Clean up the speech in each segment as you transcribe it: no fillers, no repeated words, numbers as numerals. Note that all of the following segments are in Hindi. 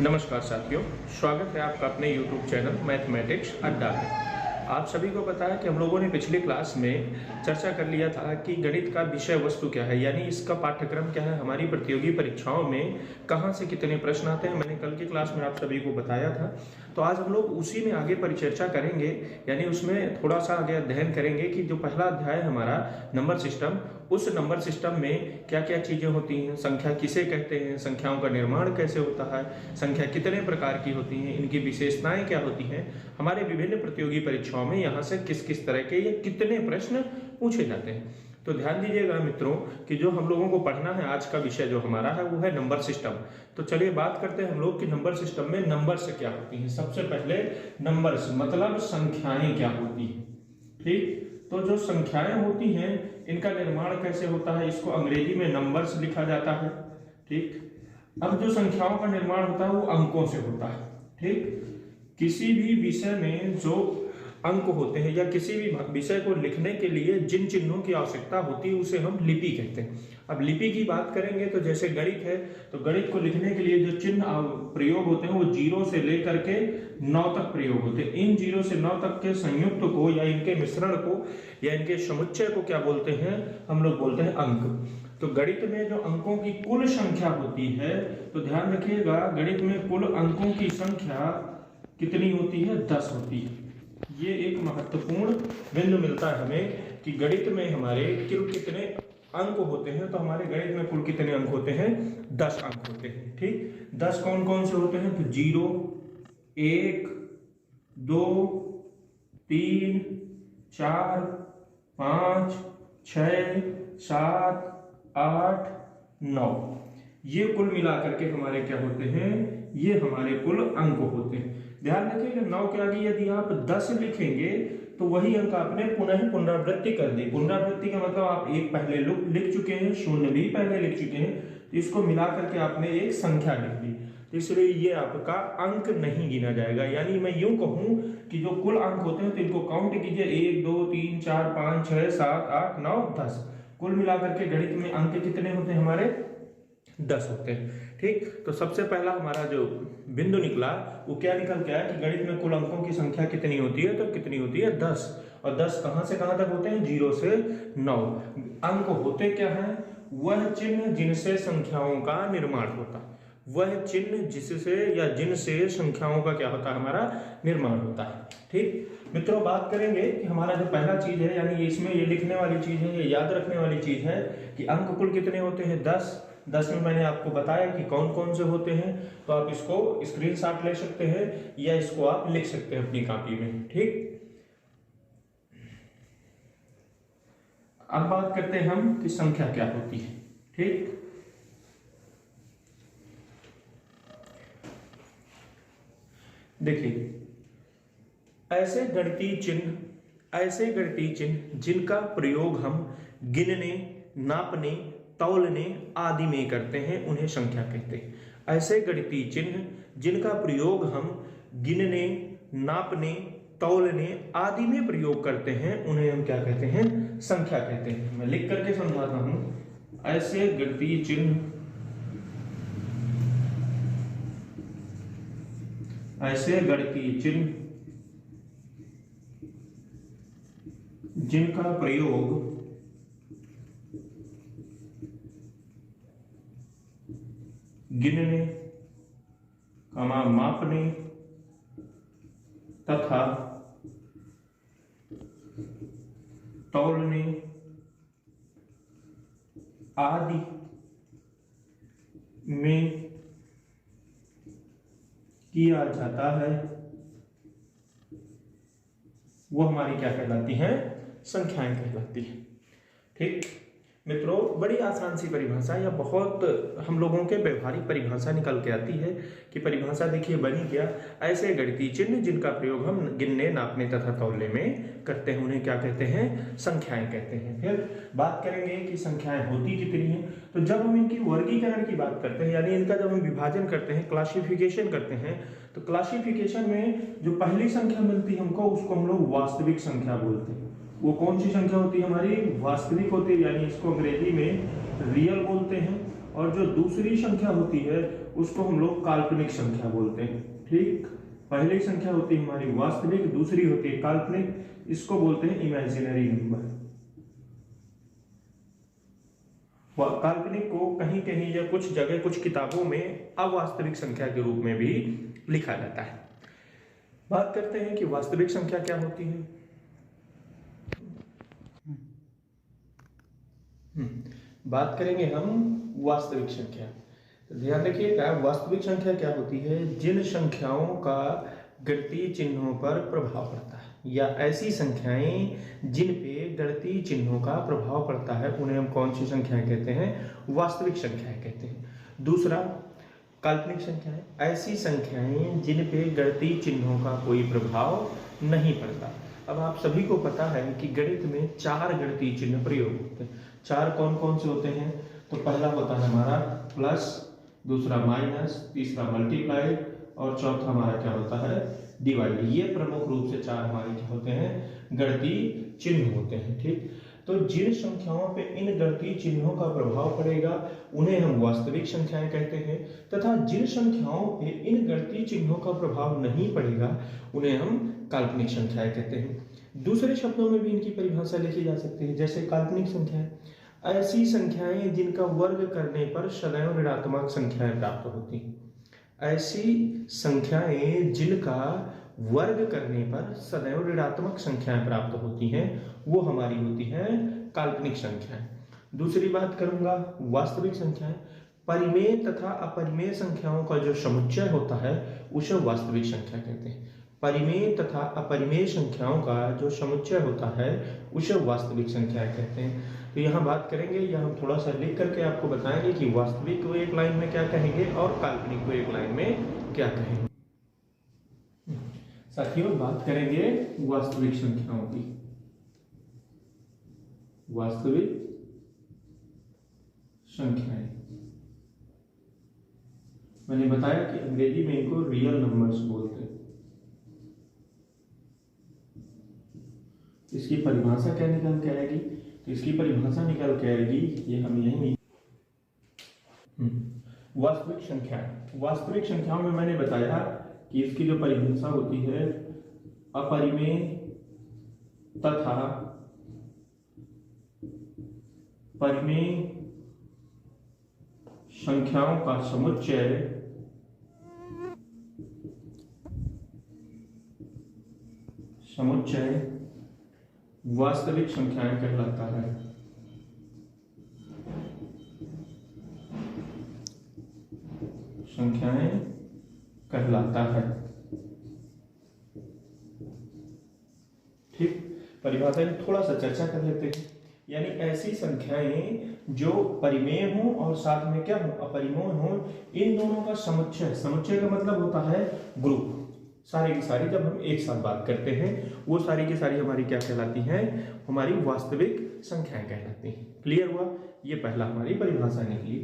नमस्कार साथियों, स्वागत है आपका अपने YouTube चैनल मैथमेटिक्स अड्डा में। आप सभी को पता है कि हम लोगों ने पिछली क्लास में चर्चा कर लिया था कि गणित का विषय वस्तु क्या है, यानी इसका पाठ्यक्रम क्या है, हमारी प्रतियोगी परीक्षाओं में कहाँ से कितने प्रश्न आते हैं। मैंने कल की क्लास में आप सभी को बताया था। तो आज हम लोग उसी में आगे परिचर्चा करेंगे, यानी उसमें थोड़ा सा आगे अध्ययन करेंगे कि जो पहला अध्याय हमारा नंबर सिस्टम, उस नंबर सिस्टम में क्या क्या चीजें होती हैं, संख्या किसे कहते हैं, संख्याओं का निर्माण कैसे होता है, संख्या कितने प्रकार की होती हैं, इनकी विशेषताएं क्या होती हैं, हमारे विभिन्न प्रतियोगी परीक्षाओं में यहाँ से किस किस तरह के या कितने प्रश्न पूछे जाते हैं। तो ध्यान दीजिएगा मित्रों कि जो हम लोगों को पढ़ना है, आज का विषय जो हमारा है वो है नंबर सिस्टम। तो चलिए बात करते हैं हम लोग कि नंबर सिस्टम में नंबर्स क्या होती हैं। सबसे पहले नंबर्स मतलब संख्याएं क्या होती हैं। ठीक, तो जो संख्याएं होती हैं इनका निर्माण कैसे होता है, इसको अंग्रेजी में नंबर्स लिखा जाता है। ठीक, अब जो संख्याओं का निर्माण होता है वो अंकों से होता है। ठीक, किसी भी विषय में जो अंक होते हैं या किसी भी विषय को लिखने के लिए जिन चिन्हों की आवश्यकता होती है उसे हम लिपि कहते हैं। अब लिपि की बात करेंगे तो जैसे गणित है, तो गणित को लिखने के लिए जो चिन्ह प्रयोग होते हैं वो 0 से लेकर के 9 तक प्रयोग होते हैं। इन 0 से 9 तक के संयुक्त को या इनके मिश्रण को या इनके समुच्चय को क्या बोलते हैं, हम लोग बोलते हैं अंक। तो गणित में जो अंकों की कुल संख्या होती है, तो ध्यान रखिएगा गणित में कुल अंकों की संख्या कितनी होती है, 10 होती है। ये एक महत्वपूर्ण बिंदु मिलता है हमें कि गणित में हमारे कुल कितने अंक होते हैं। तो हमारे गणित में कुल कितने अंक होते हैं, 10 अंक होते हैं। ठीक, 10 कौन कौन से होते हैं, तो 0, 1, 2, 3, 4, 5, 6, 7, 8, 9, ये कुल मिलाकर के हमारे क्या होते हैं, ये हमारे कुल अंक होते हैं। ध्यान रखिएगा 9 के आगे यदि आप 10 लिखेंगे तो वही अंक आपने पुनः पुनरावृत्ति कर दी। पुनरावृत्ति का मतलब आप एक पहले लिख चुके हैं, 0 भी पहले लिख चुके हैं, तो इसको मिलाकर के आपने एक संख्या लिख दी, तो इसलिए ये आपका अंक नहीं गिना जाएगा। यानी मैं यूं कहूं कि जो कुल अंक होते हैं तो इनको काउंट कीजिए, 1, 2, 3, 4, 5, 6, 7, 8, 9, 10, कुल मिलाकर के गणित में अंक कितने होते हैं, हमारे 10 होते हैं। ठीक, तो सबसे पहला हमारा जो बिंदु निकला वो क्या निकल के आया कि गणित में कुल अंकों की संख्या कितनी होती है, तो कितनी होती है, 10। और 10 कहां से कहां तक होते हैं, 0 से 9। अंक होते क्या है, वह चिन्ह जिनसे संख्याओं का निर्माण होता है, वह चिन्ह जिससे या जिनसे संख्याओं का क्या होता है, हमारा निर्माण होता है। ठीक मित्रों, बात करेंगे कि हमारा जो पहला चीज है, यानी इसमें ये लिखने वाली चीज है, ये याद रखने वाली चीज है कि अंक कुल कितने होते हैं, 10। 10 में मैंने आपको बताया कि कौन कौन से होते हैं, तो आप इसको स्क्रीनशॉट ले सकते हैं या इसको आप लिख सकते हैं अपनी कॉपी में। ठीक, अब बात करते हैं हम कि संख्या क्या होती है। ठीक, देखिए ऐसे गणितीय चिन्ह जिनका प्रयोग हम गिनने, नापने, तौलने आदि में करते हैं उन्हें संख्या कहते हैं। ऐसे गणितीय चिन्ह जिनका प्रयोग हम गिनने, नापने, तौलने आदि में प्रयोग करते हैं उन्हें हम क्या कहते हैं, संख्या कहते हैं। मैं लिख करके समझाता हूं, ऐसे गणितीय चिन्ह जिनका प्रयोग गिनने, मापने तथा तौलने आदि में किया जाता है, वो हमारी क्या कहलाती हैं, संख्याएं कहलाती हैं। ठीक मित्रों, बड़ी आसान सी परिभाषा या बहुत हम लोगों के व्यवहारिक परिभाषा निकल के आती है कि परिभाषा देखिए बनी क्या, ऐसे गणितीय चिन्ह जिनका प्रयोग हम गिनने, नापने तथा तौलने में करते हैं उन्हें क्या कहते हैं, संख्याएं कहते हैं। फिर बात करेंगे कि संख्याएं होती कितनी हैं। तो जब हम इनकी वर्गीकरण की बात करते हैं, यानी इनका जब हम विभाजन करते हैं, क्लासिफिकेशन करते हैं, तो क्लासिफिकेशन में जो पहली संख्या मिलती है हमको, उसको हम लोग वास्तविक संख्या बोलते हैं। वो कौन सी संख्या होती है हमारी, वास्तविक होती है, यानी इसको अंग्रेजी में रियल बोलते हैं। और जो दूसरी संख्या होती है उसको हम लोग काल्पनिक संख्या बोलते हैं। ठीक, पहली संख्या होती है हमारी वास्तविक, दूसरी होती है काल्पनिक, इसको बोलते हैं इमेजिनरी नंबर। काल्पनिक को कहीं कहीं या कुछ जगह कुछ किताबों में अवास्तविक संख्या के रूप में भी लिखा जाता है। बात करते हैं कि वास्तविक संख्या क्या होती है। बात करेंगे हम वास्तविक संख्या। तो ध्यान रखिएगा, वास्तविक संख्या क्या होती है, जिन संख्याओं का गणितीय चिन्हों पर प्रभाव पड़ता है, या ऐसी संख्याएं जिन पे गणितीय चिन्हों का प्रभाव पड़ता है, उन्हें हम कौन सी संख्याएं कहते हैं, वास्तविक संख्याएं कहते हैं। दूसरा काल्पनिक संख्याएं, ऐसी संख्याएं जिन पे गणितीय चिन्हों का कोई प्रभाव नहीं पड़ता। अब आप सभी को पता है कि गणित में 4 गणितीय चिन्ह प्रयोग होते हैं। 4 कौन कौन से होते हैं, तो पहला होता है हमारा प्लस, दूसरा माइनस, तीसरा मल्टीप्लाई और चौथा हमारा क्या होता है, डिवाइड। ये प्रमुख रूप से 4 हमारे क्या होते हैं, गणितीय चिन्ह होते हैं। ठीक, तो जिन संख्याओं पे इन गणितीय चिन्हों का प्रभाव पड़ेगा उन्हें हम वास्तविक संख्याएं कहते हैं, तथा जिन संख्याओं पे इन गणितीय चिन्हों का प्रभाव नहीं पड़ेगा उन्हें हम काल्पनिक संख्याएं कहते हैं। दूसरे शब्दों में भी इनकी परिभाषा लिखी जा सकती है, जैसे काल्पनिक संख्याएं ऐसी संख्याएं जिनका वर्ग करने पर सदैव ऋणात्मक संख्याएं प्राप्त होती हैं। ऐसी संख्याएं जिनका वर्ग करने पर सदैव ऋणात्मक संख्याएं प्राप्त होती हैं, वो हमारी होती है काल्पनिक संख्याएं। दूसरी बात करूंगा, वास्तविक संख्याएं परिमेय तथा अपरिमेय संख्याओं का जो समुच्चय होता है उसे वास्तविक संख्या कहते हैं। परिमेय तथा अपरिमेय संख्याओं का जो समुच्चय होता है उसे वास्तविक संख्या कहते हैं। तो यहाँ बात करेंगे, या हम थोड़ा सा लिख करके आपको बताएंगे कि वास्तविक को एक लाइन में क्या कहेंगे और काल्पनिक को एक लाइन में क्या कहेंगे। साथियों, बात करेंगे वास्तविक संख्याओं की। वास्तविक संख्याएं, मैंने बताया कि अंग्रेजी में इनको रियल नंबर्स बोलते हैं। इसकी परिभाषा क्या निकल के आएगी, तो इसकी परिभाषा निकल के आएगी, ये हम यही वास्तविक संख्याएं। वास्तविक संख्याओं में मैंने बताया कि इसकी जो परिभाषा होती है, अपरिमेय तथा परिमेय संख्याओं का समुच्चय वास्तविक संख्याएं कहलाता है। संख्याएं कहलाता है। ठीक, परिभाषा में थोड़ा सा चर्चा कर लेते हैं। यानी ऐसी संख्याएं जो परिमेय हो और साथ में क्या हो, अपरिमेय हो, इन दोनों का समुच्चय। समुच्चय का मतलब होता है ग्रुप। सारी की सारी जब हम एक साथ बात करते हैं वो सारी की सारी हमारी क्या कहलाती हैं, हमारी वास्तविक संख्याएं कहलाती हैं। क्लियर हुआ, ये पहला हमारी परिभाषा निकली।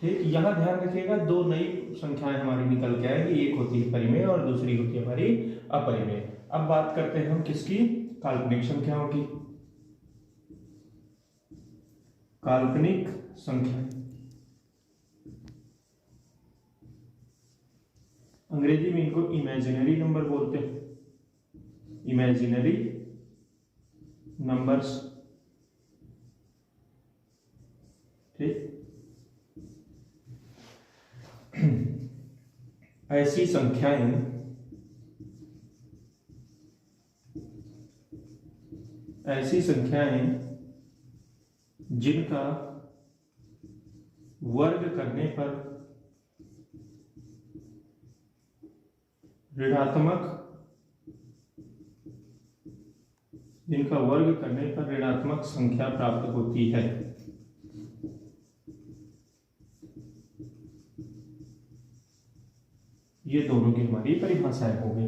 ठीक, यहाँ ध्यान रखिएगा, 2 नई संख्याएं हमारी निकल के आएगी, एक होती है परिमेय और दूसरी होती है हमारी अपरिमेय। अब बात करते हैं हम किसकी, काल्पनिक संख्याओं की। काल्पनिक संख्या अंग्रेजी में इनको इमेजिनरी नंबर बोलते हैं। Imaginary numbers. ठीक, ऐसी संख्याएं जिनका वर्ग करने पर ऋणात्मक संख्या प्राप्त होती है। ये दोनों की हमारी परिभाषाएं हो गई।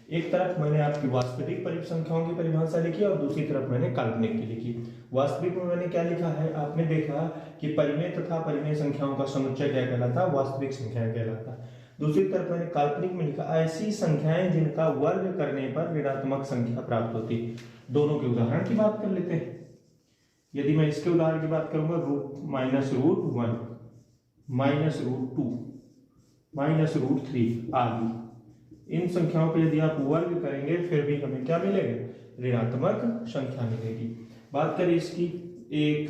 एक तरफ मैंने आपकी वास्तविक संख्याओं की परिभाषा लिखी और दूसरी तरफ मैंने काल्पनिक की लिखी। वास्तविक में मैंने क्या लिखा है, आपने देखा कि परिमेय तथा परिमेय संख्याओं का समुच्चय क्या कहलाता है, वास्तविक संख्याएं कहलाता। दूसरी तरफ मैंने काल्पनिक में लिखा ऐसी संख्याएं जिनका वर्ग करने पर ऋणात्मक संख्या प्राप्त होती। दोनों के उदाहरण की बात कर लेते हैं। यदि मैं इसके उदाहरण की बात करूंगा, -√1, -√2 -√3 आदि। इन संख्याओं को यदि आप वर्ग करेंगे फिर भी हमें क्या मिलेगा, ऋणात्मक संख्या मिलेगी। बात करें इसकी 1,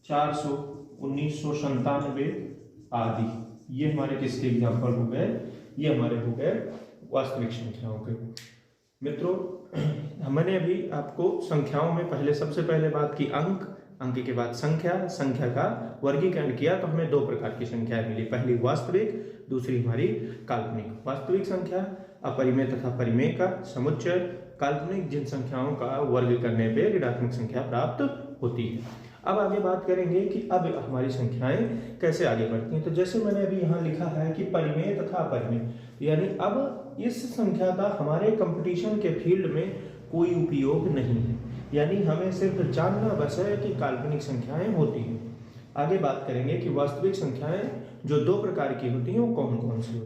400, 1997 आदि, ये हमारे किसके एग्जाम्पल हो गए, ये हमारे हो गए वास्तविक संख्याओं के। मित्रों, मैंने अभी आपको संख्याओं में पहले सबसे पहले बात की अंक के बाद संख्या, संख्या का वर्गीकरण किया तो हमें 2 प्रकार की संख्याएं मिली, पहली वास्तविक, दूसरी हमारी काल्पनिक। वास्तविक संख्या अपरिमेय तथा परिमेय का समुच्चय, काल्पनिक जिन संख्याओं का वर्ग करने पे ऋणात्मक संख्या प्राप्त होती है। अब आगे बात करेंगे कि अब हमारी संख्याएं कैसे आगे बढ़ती हैं। तो जैसे मैंने अभी यहाँ लिखा है कि परिमेय तथा अपरिमेय, यानी अब इस संख्या का हमारे कंपटीशन के फील्ड में कोई उपयोग नहीं है, यानी हमें सिर्फ जानना बस है कि काल्पनिक संख्याएं होती हैं। आगे बात करेंगे कि वास्तविक संख्याएं जो 2 प्रकार की होती हैं वो कौन कौन सी होती हैं।